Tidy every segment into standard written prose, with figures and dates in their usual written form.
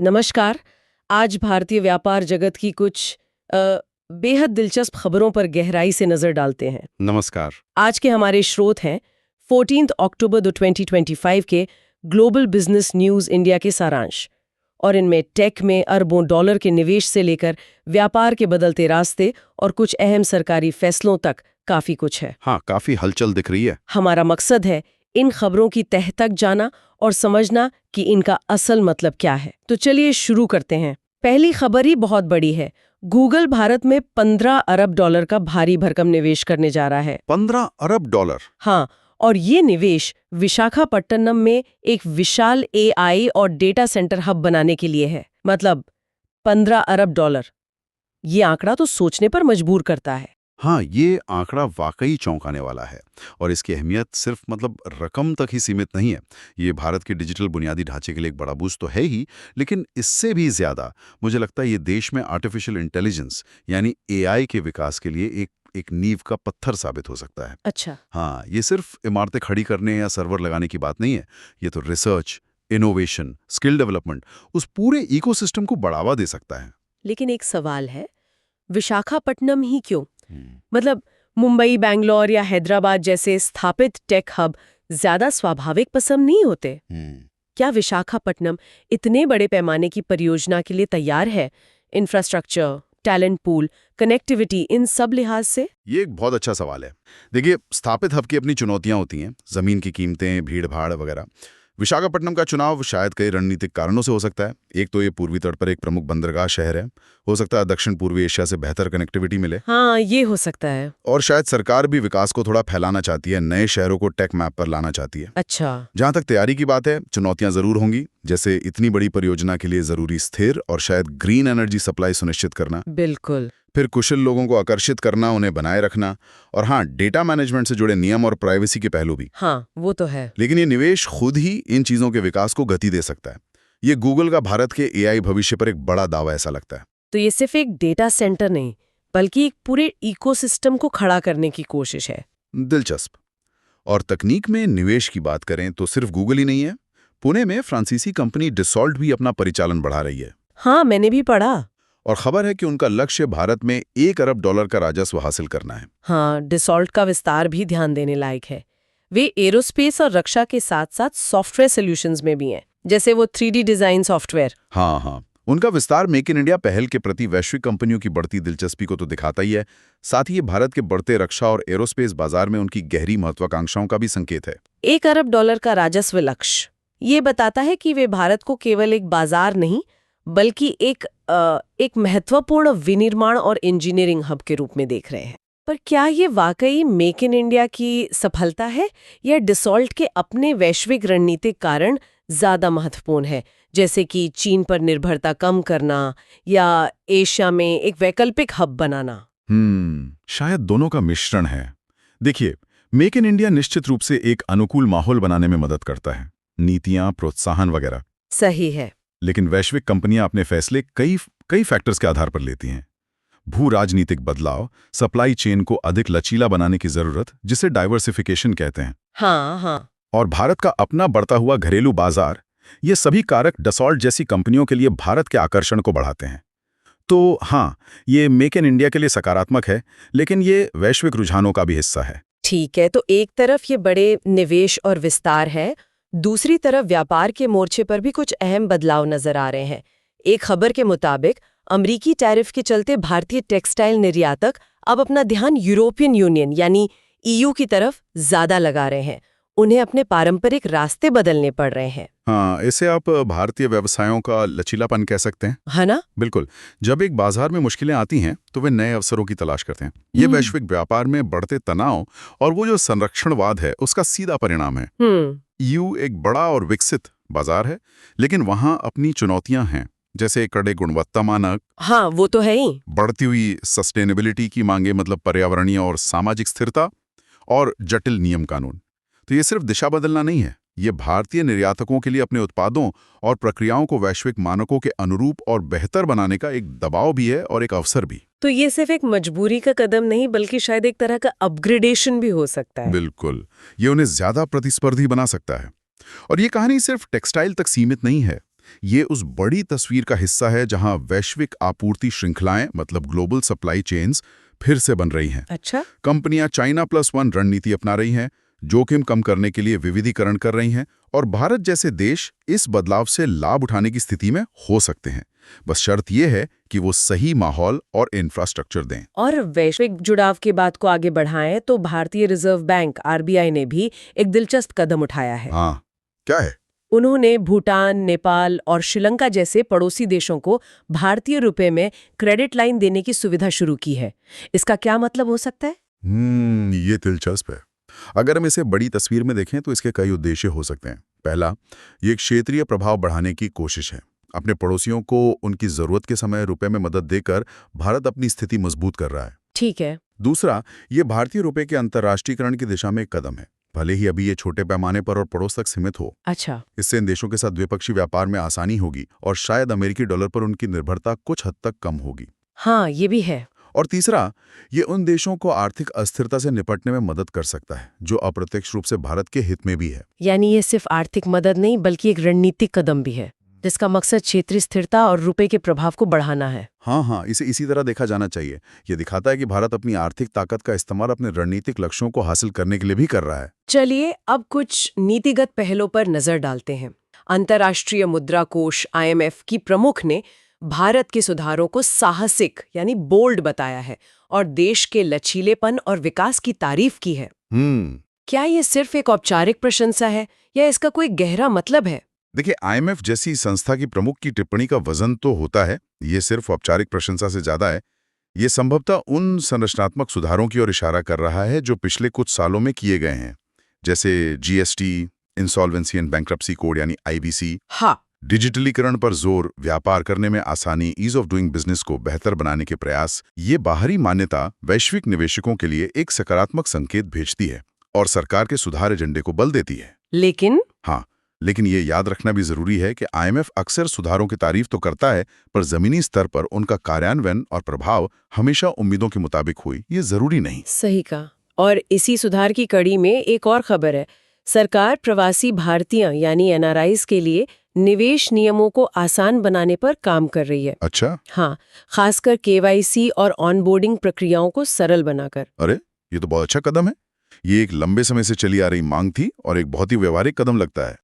नमस्कार। आज भारतीय व्यापार जगत की कुछ बेहद दिलचस्प खबरों पर गहराई से नजर डालते हैं। नमस्कार। आज के हमारे स्रोत हैं 14 अक्टूबर 2025 के ग्लोबल बिजनेस न्यूज़ इंडिया के सारांश, और इनमें टेक में अरबों डॉलर के निवेश से लेकर व्यापार के बदलते रास्ते और कुछ अहम सरकारी फैसलों तक काफी कुछ है। हाँ, काफी हलचल दिख रही है। हमारा मकसद है इन खबरों की तह तक जाना और समझना कि इनका असल मतलब क्या है। तो चलिए शुरू करते हैं। पहली खबर ही बहुत बड़ी है। गूगल भारत में 15 अरब डॉलर का भारी भरकम निवेश करने जा रहा है। 15 अरब डॉलर? हाँ, और ये निवेश विशाखापट्टनम में एक विशाल एआई और डेटा सेंटर हब बनाने के लिए है। मतलब 15 अरब डॉलर, ये आंकड़ा तो सोचने पर मजबूर करता है। हाँ, ये आंकड़ा वाकई चौंकाने वाला है। और इसकी अहमियत सिर्फ रकम तक ही सीमित नहीं है। ये भारत के डिजिटल बुनियादी ढांचे के लिए एक बड़ा बूस्ट तो है ही, लेकिन इससे भी ज्यादा मुझे लगता है ये देश में आर्टिफिशियल इंटेलिजेंस यानी एआई के विकास के लिए एक नींव का पत्थर साबित हो सकता है। अच्छा। हाँ, ये सिर्फ इमारतें खड़ी करने या सर्वर लगाने की बात नहीं है। ये तो रिसर्च, इनोवेशन, स्किल डेवलपमेंट, उस पूरे इकोसिस्टम को बढ़ावा दे सकता है। लेकिन एक सवाल है, विशाखापट्टनम ही क्यों? मतलब मुंबई, बैंगलोर या हैदराबाद जैसे स्थापित टेक हब ज्यादा स्वाभाविक पसंद नहीं होते? क्या विशाखापट्टनम इतने बड़े पैमाने की परियोजना के लिए तैयार है? इंफ्रास्ट्रक्चर, टैलेंट पूल, कनेक्टिविटी, इन सब लिहाज से? ये एक बहुत अच्छा सवाल है। देखिए, स्थापित हब की अपनी चुनौतियां होती हैं, जमीन की कीमतें, भीड़ भाड़ वगैरह। विशाखापट्टनम का चुनाव शायद कई रणनीतिक कारणों से हो सकता है। एक तो ये पूर्वी तट पर एक प्रमुख बंदरगाह शहर है। हो सकता है दक्षिण पूर्वी एशिया से बेहतर कनेक्टिविटी मिले। हाँ, ये हो सकता है। और शायद सरकार भी विकास को थोड़ा फैलाना चाहती है, नए शहरों को टेक मैप पर लाना चाहती है। अच्छा। जहां तक तैयारी की बात है, चुनौतियां जरूर होंगी, जैसे इतनी बड़ी परियोजना के लिए जरूरी स्थिर और शायद ग्रीन एनर्जी सप्लाई सुनिश्चित करना। बिल्कुल। फिर कुशल लोगों को आकर्षित करना, उन्हें बनाए रखना, और हाँ, डेटा मैनेजमेंट से जुड़े नियम और प्राइवेसी के पहलू भी। हाँ, वो तो है। लेकिन ये निवेश खुद ही इन चीजों के विकास को गति दे सकता है। ये गूगल का भारत के एआई भविष्य पर एक बड़ा दावा ऐसा लगता है। तो ये सिर्फ एक डेटा सेंटर नहीं, बल्कि एक पूरे इकोसिस्टम को खड़ा करने की कोशिश है। दिलचस्प। और तकनीक में निवेश की बात करें तो सिर्फ गूगल ही नहीं है। पुणे में फ्रांसीसी कंपनी डिसॉल्ट भी अपना परिचालन बढ़ा रही है। हाँ, मैंने भी पढ़ा। और खबर है कि उनका लक्ष्य भारत में 1 अरब डॉलर का राजस्व हासिल करना है। हाँ, डिसॉल्ट का विस्तार भी ध्यान देने लायक है। वे एरोस्पेस और रक्षा के साथ साथ सॉफ्टवेयर सॉल्यूशंस में भी हैं, जैसे वो 3D डिजाइन सॉफ्टवेयर। हाँ, उनका विस्तार मेक इन इंडिया पहल के प्रति वैश्विक कंपनियों की बढ़ती दिलचस्पी को तो दिखाता ही है, साथ ही ये भारत के बढ़ते रक्षा और एरोस्पेस बाजार में उनकी गहरी महत्वाकांक्षाओं का भी संकेत है। 1 अरब डॉलर का राजस्व लक्ष्य, ये बताता है कि वे भारत को केवल एक बाजार नहीं, बल्कि एक महत्वपूर्ण विनिर्माण और इंजीनियरिंग हब के रूप में देख रहे हैं। पर क्या ये वाकई मेक इन इंडिया की सफलता है, या डिसॉल्ट के अपने वैश्विक रणनीतिक कारण ज्यादा महत्वपूर्ण है, जैसे कि चीन पर निर्भरता कम करना या एशिया में एक वैकल्पिक हब बनाना? शायद दोनों का मिश्रण है। देखिए, मेक इन इंडिया निश्चित रूप से एक अनुकूल माहौल बनाने में मदद करता है, नीतियां, प्रोत्साहन वगैरह। सही है। लेकिन वैश्विक कंपनियां अपने फैसले कई फैक्टर्स के आधार पर लेती हैं। भू राजनीतिक बदलाव, सप्लाई चेन को अधिक लचीला बनाने की जरूरत, जिसे डाइवर्सिफिकेशन कहते हैं। हाँ। और भारत का अपना बढ़ता हुआ घरेलू बाजार, ये सभी कारक डिसॉल्ट जैसी कंपनियों के लिए भारत के आकर्षण को बढ़ाते हैं। तो हाँ, ये मेक इन इंडिया के लिए सकारात्मक है, लेकिन ये वैश्विक रुझानों का भी हिस्सा है। ठीक है, तो एक तरफ ये बड़े निवेश और विस्तार है, दूसरी तरफ व्यापार के मोर्चे पर भी कुछ अहम बदलाव नजर आ रहे हैं। एक खबर के मुताबिक अमेरिकी टैरिफ के चलते भारतीय टेक्सटाइल निर्यातक अब अपना ध्यान यूरोपियन यूनियन यानी ईयू की तरफ ज्यादा लगा रहे हैं। उन्हें अपने पारंपरिक रास्ते बदलने पड़ रहे हैं। हाँ, इसे आप भारतीय व्यवसायों का लचीलापन कह सकते हैं। है ना? बिल्कुल। जब एक बाजार में मुश्किलें आती हैं तो वे नए अवसरों की तलाश करते हैं। ये वैश्विक व्यापार में बढ़ते तनाव और वो जो संरक्षणवाद है, उसका सीधा परिणाम है। ईयू एक बड़ा और विकसित बाजार है, लेकिन वहां अपनी चुनौतियां हैं, जैसे कड़े गुणवत्ता मानक। हाँ, वो तो है ही। बढ़ती हुई सस्टेनेबिलिटी की मांगे, मतलब पर्यावरणीय और सामाजिक स्थिरता, और जटिल नियम कानून। तो ये सिर्फ दिशा बदलना नहीं है, ये भारतीय निर्यातकों के लिए अपने उत्पादों और प्रक्रियाओं को वैश्विक मानकों के अनुरूप और बेहतर बनाने का एक दबाव भी है और एक अवसर भी। तो ये सिर्फ एक मजबूरी का कदम नहीं, बल्कि शायद एक तरह का अपग्रेडेशन भी हो सकता है। बिल्कुल, ये उन्हें ज्यादा प्रतिस्पर्धी बना सकता है। और ये कहानी सिर्फ टेक्सटाइल तक सीमित नहीं है। ये उस बड़ी तस्वीर का हिस्सा है जहां वैश्विक आपूर्ति श्रृंखलाएं मतलब ग्लोबल सप्लाई चेन्स फिर से बन रही हैं। अच्छा। कंपनियां China+1 रणनीति अपना रही हैं, जोखिम कम करने के लिए विविधीकरण कर रही हैं और भारत जैसे देश इस बदलाव से लाभ उठाने की स्थिति में हो सकते हैं। बस शर्त यह है कि वो सही माहौल और इंफ्रास्ट्रक्चर दें। और वैश्विक जुड़ाव की बात को आगे बढ़ाएं तो भारतीय रिजर्व बैंक आरबीआई ने भी एक दिलचस्प कदम उठाया है। हाँ, क्या है? उन्होंने भूटान, नेपाल और श्रीलंका जैसे पड़ोसी देशों को भारतीय रुपए में क्रेडिट लाइन देने की सुविधा शुरू की है। इसका क्या मतलब हो सकता है? ये दिलचस्प है। अगर हम इसे बड़ी तस्वीर में देखें तो इसके कई उद्देश्य हो सकते हैं। पहला, ये एक क्षेत्रीय प्रभाव बढ़ाने की कोशिश है। अपने पड़ोसियों को उनकी जरूरत के समय रुपए में मदद देकर भारत अपनी स्थिति मजबूत कर रहा है। ठीक है। दूसरा, ये भारतीय रुपए के अंतर्राष्ट्रीयकरण की दिशा में एक कदम है, भले ही अभी ये छोटे पैमाने पर और पड़ोस तक सीमित हो। अच्छा। इससे इन देशों के साथ द्विपक्षीय व्यापार में आसानी होगी और शायद अमेरिकी डॉलर पर उनकी निर्भरता कुछ हद तक कम होगी। हाँ, ये भी है। और तीसरा, ये उन देशों को आर्थिक अस्थिरता से निपटने में मदद कर सकता है, जो अप्रत्यक्ष रूप से भारत के हित में भी है। यानी ये सिर्फ आर्थिक मदद नहीं बल्कि एक रणनीतिक कदम भी है, जिसका मकसद क्षेत्रीय स्थिरता और रुपए के प्रभाव को बढ़ाना है। हाँ, इसे इसी तरह देखा जाना चाहिए। ये दिखाता है कि भारत अपनी आर्थिक ताकत का इस्तेमाल अपने रणनीतिक लक्ष्यों को हासिल करने के लिए भी कर रहा है। चलिए अब कुछ नीतिगत पहलों पर नजर डालते हैं। अंतर्राष्ट्रीय मुद्रा कोष IMF की प्रमुख ने भारत के सुधारों को साहसिक यानी बोल्ड बताया है और देश के लचीलेपन और विकास की तारीफ की है। क्या ये सिर्फ एक औपचारिक प्रशंसा है या इसका कोई गहरा मतलब है? देखिए, IMF जैसी संस्था की प्रमुख की टिप्पणी का वजन तो होता है। ये सिर्फ औपचारिक प्रशंसा से ज्यादा है। ये संभवतः उन संरचनात्मक सुधारों की ओर इशारा कर रहा है जो पिछले कुछ सालों में किए गए हैं, जैसे GST, insolvency and bankruptcy code यानी IBC। हाँ। डिजिटलीकरण पर जोर, व्यापार करने में आसानी, ईज ऑफ डूइंग बिजनेस को बेहतर बनाने के प्रयास। ये बाहरी मान्यता वैश्विक निवेशकों के लिए एक सकारात्मक संकेत भेजती है और सरकार के सुधार एजेंडे को बल देती है। लेकिन ये याद रखना भी जरूरी है कि IMF अक्सर सुधारों की तारीफ तो करता है, पर जमीनी स्तर पर उनका कार्यान्वयन और प्रभाव हमेशा उम्मीदों के मुताबिक हुई, ये जरूरी नहीं। सही कहा। और इसी सुधार की कड़ी में एक और खबर है। सरकार प्रवासी भारतीय यानी NRIs के लिए निवेश नियमों को आसान बनाने पर काम कर रही है। अच्छा। हाँ, खासकर KYC और ऑनबोर्डिंग प्रक्रियाओं को सरल बनाकर। अरे, ये तो बहुत अच्छा कदम है। ये एक लंबे समय से चली आ रही मांग थी और एक बहुत ही व्यवहारिक कदम लगता है।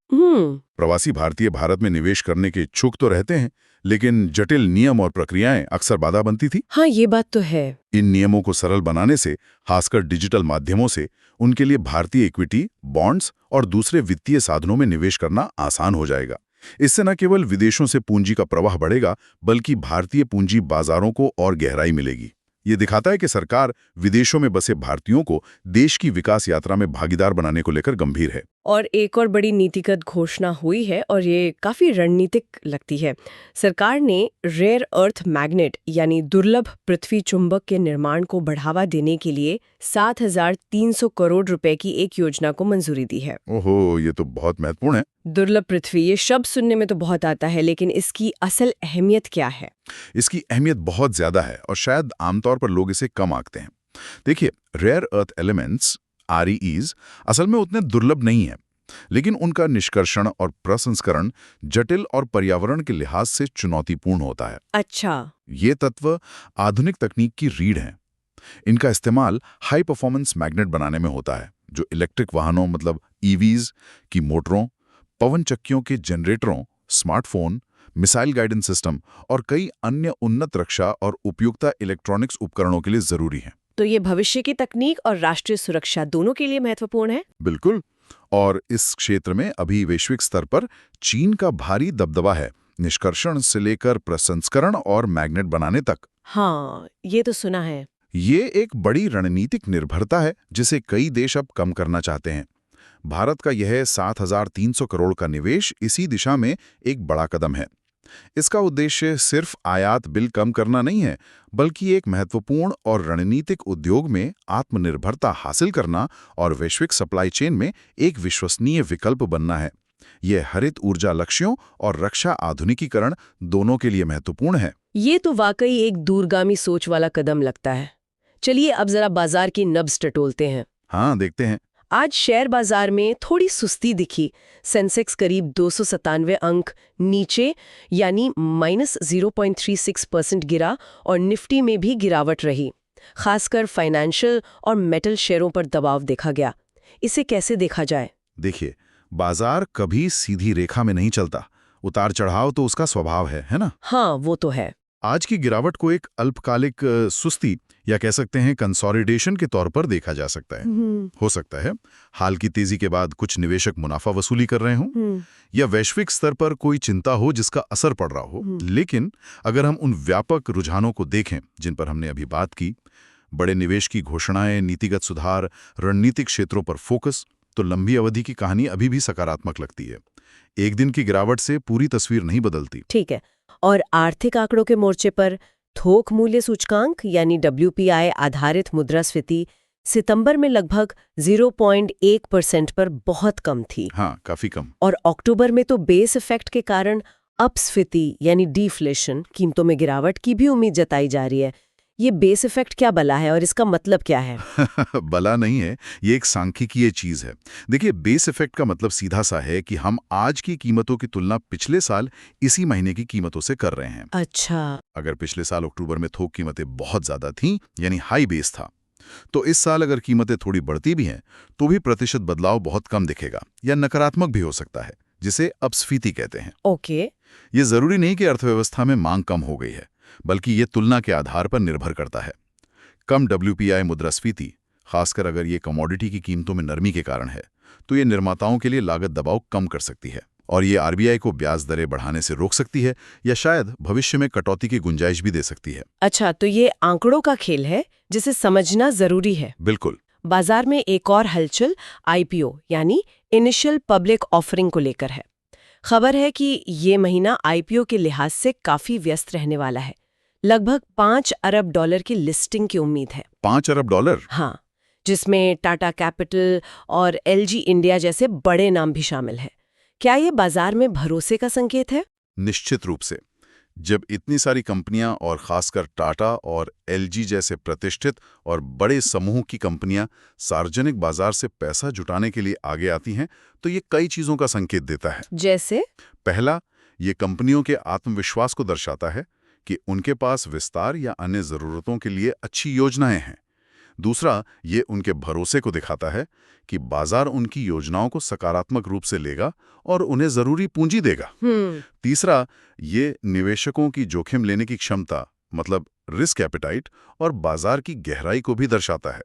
प्रवासी भारतीय भारत में निवेश करने के इच्छुक तो रहते हैं, लेकिन जटिल नियम और प्रक्रियाएं अक्सर बाधा बनती थी। हाँ, ये बात तो है। इन नियमों को सरल बनाने से, खासकर डिजिटल माध्यमों से, उनके लिए भारतीय इक्विटी, बॉन्ड्स और दूसरे वित्तीय साधनों में निवेश करना आसान हो जाएगा। इससे न केवल विदेशों से पूंजी का प्रवाह बढ़ेगा, बल्कि भारतीय पूंजी बाजारों को और गहराई मिलेगी। ये दिखाता है कि सरकार विदेशों में बसे भारतीयों को देश की विकास यात्रा में भागीदार बनाने को लेकर गंभीर है। और एक और बड़ी नीतिगत घोषणा हुई है और ये काफी रणनीतिक लगती है। सरकार ने रेयर अर्थ मैग्नेट यानी दुर्लभ पृथ्वी चुंबक के निर्माण को बढ़ावा देने के लिए 7,300 करोड़ रुपए की एक योजना को मंजूरी दी है। ओहो, ये तो बहुत महत्वपूर्ण है। दुर्लभ पृथ्वी, ये शब्द सुनने में तो बहुत आता है, लेकिन इसकी असल अहमियत क्या है? इसकी अहमियत बहुत ज्यादा है और शायद आमतौर पर लोग इसे कम आंकते हैं। देखिए, रेयर अर्थ एलिमेंट्स REEs असल में उतने दुर्लभ नहीं है, लेकिन उनका निष्कर्षण और प्रसंस्करण जटिल और पर्यावरण के लिहाज से चुनौतीपूर्ण होता है। अच्छा। ये तत्व आधुनिक तकनीक की रीढ़ हैं। इनका इस्तेमाल हाई परफॉर्मेंस मैग्नेट बनाने में होता है, जो इलेक्ट्रिक वाहनों मतलब EVs की मोटरों, पवन चक्कियों के जनरेटरों, स्मार्टफोन, मिसाइल गाइडेंस सिस्टम और कई अन्य उन्नत रक्षा और उपयुक्तता इलेक्ट्रॉनिक्स उपकरणों के लिए जरूरी है। तो ये भविष्य की तकनीक और राष्ट्रीय सुरक्षा दोनों के लिए महत्वपूर्ण है। बिल्कुल। और इस क्षेत्र में अभी वैश्विक स्तर पर चीन का भारी दबदबा है, निष्कर्षण से लेकर प्रसंस्करण और मैग्नेट बनाने तक। हाँ, ये तो सुना है। ये एक बड़ी रणनीतिक निर्भरता है जिसे कई देश अब कम करना चाहते हैं। भारत का यह 7,300 करोड़ का निवेश इसी दिशा में एक बड़ा कदम है। इसका उद्देश्य सिर्फ आयात बिल कम करना नहीं है, बल्कि एक महत्वपूर्ण और रणनीतिक उद्योग में आत्मनिर्भरता हासिल करना और वैश्विक सप्लाई चेन में एक विश्वसनीय विकल्प बनना है। यह हरित ऊर्जा लक्ष्यों और रक्षा आधुनिकीकरण दोनों के लिए महत्वपूर्ण है। ये तो वाकई एक दूरगामी सोच वाला कदम लगता है। चलिए अब जरा बाजार की नब्ज टटोलते हैं। हाँ, देखते हैं। आज शेयर बाजार में थोड़ी सुस्ती दिखी। सेंसेक्स करीब 297 अंक नीचे यानी -0.36% गिरा और निफ्टी में भी गिरावट रही। खासकर फाइनेंशियल और मेटल शेयरों पर दबाव देखा गया। इसे कैसे देखा जाए? देखिए, बाजार कभी सीधी रेखा में नहीं चलता। उतार चढ़ाव तो उसका स्वभाव है ना? हाँ, वो तो है। आज की गिरावट को एक अल्पकालिक सुस्ती या कह सकते हैं कंसोलिडेशन के तौर पर देखा जा सकता है। हो सकता है हाल की तेजी के बाद कुछ निवेशक मुनाफा वसूली कर रहे हों या वैश्विक स्तर पर कोई चिंता हो जिसका असर पड़ रहा हो। लेकिन अगर हम उन व्यापक रुझानों को देखें जिन पर हमने अभी बात की, बड़े निवेश की घोषणाएं, नीतिगत सुधार, रणनीतिक क्षेत्रों पर फोकस, तो लंबी अवधि की कहानी अभी भी सकारात्मक लगती है। एक दिन की गिरावट से पूरी तस्वीर नहीं बदलती। ठीक है। और आर्थिक आंकड़ों के मोर्चे पर थोक मूल्य सूचकांक यानी WPI आधारित मुद्रास्फीति सितंबर में लगभग 0.1% पर बहुत कम थी। हाँ, काफी कम। और अक्टूबर में तो बेस इफेक्ट के कारण अपस्फीति यानी डिफ्लेशन, कीमतों में गिरावट की भी उम्मीद जताई जा रही है। ये बेस इफेक्ट क्या बला है और इसका मतलब क्या है? बला नहीं है, ये एक सांख्यिकीय चीज है। देखिए, बेस इफेक्ट का मतलब सीधा सा है कि हम आज की कीमतों की तुलना पिछले साल इसी महीने की कीमतों से कर रहे हैं। अच्छा। अगर पिछले साल अक्टूबर में थोक कीमतें बहुत ज्यादा थीं, यानी हाई बेस था, तो इस साल अगर कीमतें थोड़ी बढ़ती भी हैं तो भी प्रतिशत बदलाव बहुत कम दिखेगा या नकारात्मक भी हो सकता है, जिसे अपस्फीति कहते हैं। ओके। ये जरूरी नहीं कि अर्थव्यवस्था में मांग कम हो गई है, बल्कि ये तुलना के आधार पर निर्भर करता है। कम WPI मुद्रास्फीति, खासकर अगर ये कमोडिटी की कीमतों में नरमी के कारण है, तो ये निर्माताओं के लिए लागत दबाव कम कर सकती है और ये RBI को ब्याज दरें बढ़ाने से रोक सकती है या शायद भविष्य में कटौती की गुंजाइश भी दे सकती है। अच्छा, तो ये आंकड़ों का खेल है जिसे समझना जरूरी है। बिल्कुल। बाजार में एक और हलचल IPO यानी इनिशियल पब्लिक ऑफरिंग को लेकर है। खबर है कि ये महीना IPO के लिहाज से काफी व्यस्त रहने वाला है। लगभग $5 अरब की लिस्टिंग की उम्मीद है। $5 अरब? हाँ, जिसमें टाटा कैपिटल और LG इंडिया जैसे बड़े नाम भी शामिल हैं। क्या ये बाजार में भरोसे का संकेत है? निश्चित रूप से। जब इतनी सारी कंपनियां और खासकर टाटा और LG जैसे प्रतिष्ठित और बड़े समूह की कंपनियां सार्वजनिक बाजार से पैसा जुटाने के लिए आगे आती हैं, तो ये कई चीजों का संकेत देता है। जैसे? पहला, ये कंपनियों के आत्मविश्वास को दर्शाता है कि उनके पास विस्तार या अन्य जरूरतों के लिए अच्छी योजनाएं हैं। दूसरा, ये उनके भरोसे को दिखाता है कि बाजार उनकी योजनाओं को सकारात्मक रूप से लेगा और उन्हें जरूरी पूंजी देगा। तीसरा, ये निवेशकों की जोखिम लेने की क्षमता, मतलब रिस्क एपेटाइट और बाजार की गहराई को भी दर्शाता है।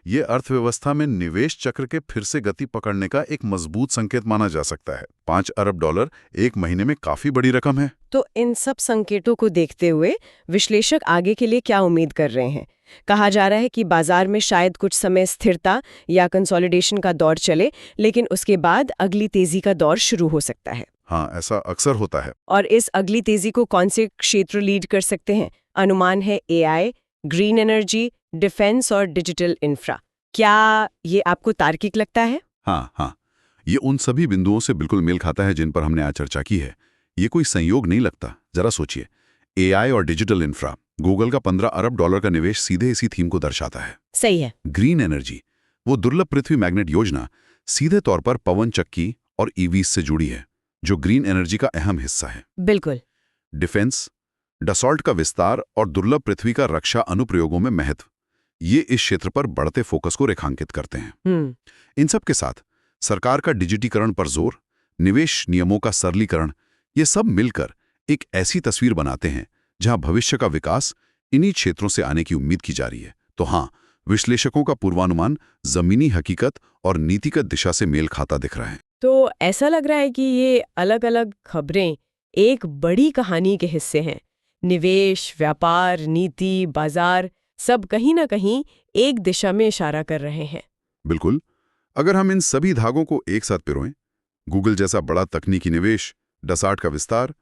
ये अर्थव्यवस्था में निवेश चक्र के फिर से गति पकड़ने का एक मजबूत संकेत माना जा सकता है। $5 अरब एक महीने में काफी बड़ी रकम है। तो इन सब संकेतों को देखते हुए विश्लेषक आगे के लिए क्या उम्मीद कर रहे हैं? कहा जा रहा है कि बाजार में शायद कुछ समय स्थिरता या कंसोलिडेशन का दौर चले, लेकिन उसके बाद अगली तेजी का दौर शुरू हो सकता है। हाँ, ऐसा अक्सर होता है। और इस अगली तेजी को कौन से क्षेत्र लीड कर सकते हैं? अनुमान है AI, ग्रीन एनर्जी, डिफेंस और डिजिटल इंफ्रा। क्या ये आपको तार्किक लगता है? हाँ, ये उन सभी बिंदुओं से बिल्कुल मेल खाता है जिन पर हमने आज चर्चा की है। ये कोई संयोग नहीं लगता। जरा सोचिए, AI और डिजिटल इंफ्रा, गूगल का $15 अरब का निवेश सीधे इसी थीम को दर्शाता है। सही है। ग्रीन एनर्जी, वो दुर्लभ पृथ्वी मैग्नेट योजना, सीधे तौर पर पवन चक्की और EVs से जुड़ी है, जो ग्रीन एनर्जी का अहम हिस्सा है। बिल्कुल। डिफेंस, डसॉल्ट का विस्तार और दुर्लभ पृथ्वी का रक्षा अनुप्रयोगों में महत्व, ये इस क्षेत्र पर बढ़ते फोकस को रेखांकित करते हैं। इन सब के साथ सरकार का डिजिटीकरण पर जोर, निवेश नियमों का सरलीकरण, ये सब मिलकर एक ऐसी तस्वीर बनाते हैं जहां भविष्य का विकास इन्हीं क्षेत्रों से आने की उम्मीद की जा रही है। तो हाँ, विश्लेषकों का पूर्वानुमान जमीनी हकीकत और नीतिगत दिशा से मेल खाता दिख रहा है। तो ऐसा लग रहा है कि ये अलग अलग खबरें एक बड़ी कहानी के हिस्से हैं। निवेश, व्यापार, नीति, बाजार, सब कहीं ना कहीं एक दिशा में इशारा कर रहे हैं। बिल्कुल। अगर हम इन सभी धागों को एक साथ पिरोएं, गूगल जैसा बड़ा तकनीकी निवेश, डसाल्ट का विस्तार,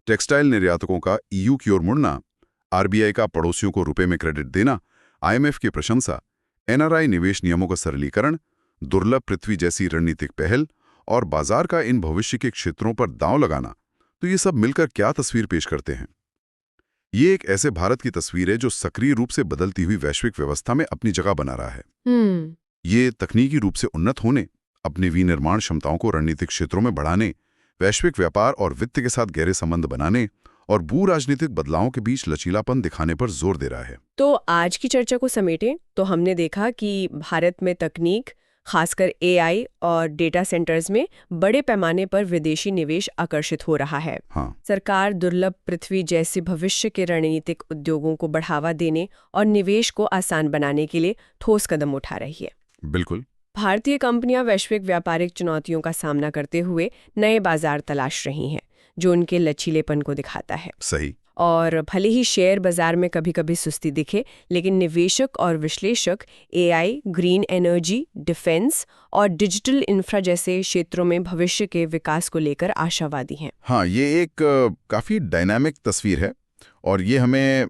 टेक्सटाइल निर्यातकों का EU की ओर मुड़ना, RBI का पड़ोसियों को रुपए में क्रेडिट देना, IMF की प्रशंसा, NRI निवेश नियमों का सरलीकरण, दुर्लभ पृथ्वी जैसी रणनीतिक पहल और बाजार का इन भविष्य के क्षेत्रों पर दांव लगाना, तो ये सब मिलकर क्या तस्वीर पेश करते हैं? ये एक ऐसे भारत की तस्वीर है जो सक्रिय रूप से बदलती हुई वैश्विक व्यवस्था में अपनी जगह बना रहा है। ये तकनीकी रूप से उन्नत होने, अपनी विनिर्माण क्षमताओं को रणनीतिक क्षेत्रों में बढ़ाने, वैश्विक व्यापार और वित्त के साथ गहरे संबंध बनाने और भू राजनीतिक बदलावों के बीच लचीलापन दिखाने पर जोर दे रहा है। तो आज की चर्चा को समेटें तो हमने देखा कि भारत में तकनीक, खासकर AI और डेटा सेंटर्स में बड़े पैमाने पर विदेशी निवेश आकर्षित हो रहा है। हाँ, सरकार दुर्लभ पृथ्वी जैसे भविष्य के रणनीतिक उद्योगों को बढ़ावा देने और निवेश को आसान बनाने के लिए ठोस कदम उठा रही है। बिल्कुल। भारतीय कंपनियां वैश्विक व्यापारिक चुनौतियों का सामना करते हुए नए बाजार तलाश रही हैं, जो उनके लचीलेपन को दिखाता है। सही। और भले ही शेयर बाजार में कभी-कभी सुस्ती दिखे, लेकिन निवेशक और विश्लेषक AI, ग्रीन एनर्जी, डिफेंस और डिजिटल इंफ्रा जैसे क्षेत्रों में भविष्य के विकास को लेकर आशावादी हैं। हाँ, ये एक काफ़ी डायनामिक तस्वीर है और ये हमें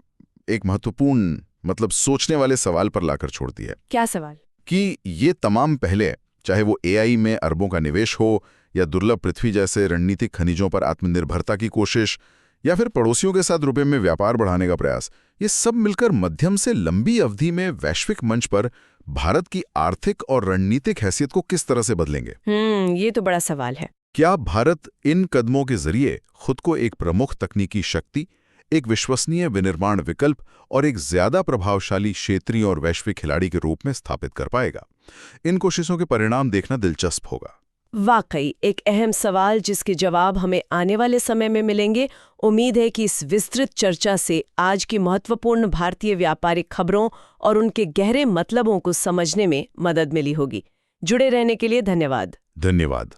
एक महत्वपूर्ण सोचने वाले सवाल पर लाकर छोड़ती है। क्या सवाल? कि ये तमाम पहले, चाहे वो AI में अरबों का निवेश हो या दुर्लभ पृथ्वी जैसे रणनीतिक खनिजों पर आत्मनिर्भरता की कोशिश या फिर पड़ोसियों के साथ रुपए में व्यापार बढ़ाने का प्रयास, ये सब मिलकर मध्यम से लंबी अवधि में वैश्विक मंच पर भारत की आर्थिक और रणनीतिक हैसियत को किस तरह से बदलेंगे? ये तो बड़ा सवाल है। क्या भारत इन कदमों के जरिए खुद को एक प्रमुख तकनीकी शक्ति, एक विश्वसनीय विनिर्माण विकल्प और एक ज्यादा प्रभावशाली क्षेत्रीय और वैश्विक खिलाड़ी के रूप में स्थापित कर पाएगा? इन कोशिशों के परिणाम देखना दिलचस्प होगा। वाकई एक अहम सवाल जिसके जवाब हमें आने वाले समय में मिलेंगे। उम्मीद है कि इस विस्तृत चर्चा से आज की महत्वपूर्ण भारतीय व्यापारिक खबरों और उनके गहरे मतलबों को समझने में मदद मिली होगी। जुड़े रहने के लिए धन्यवाद। धन्यवाद।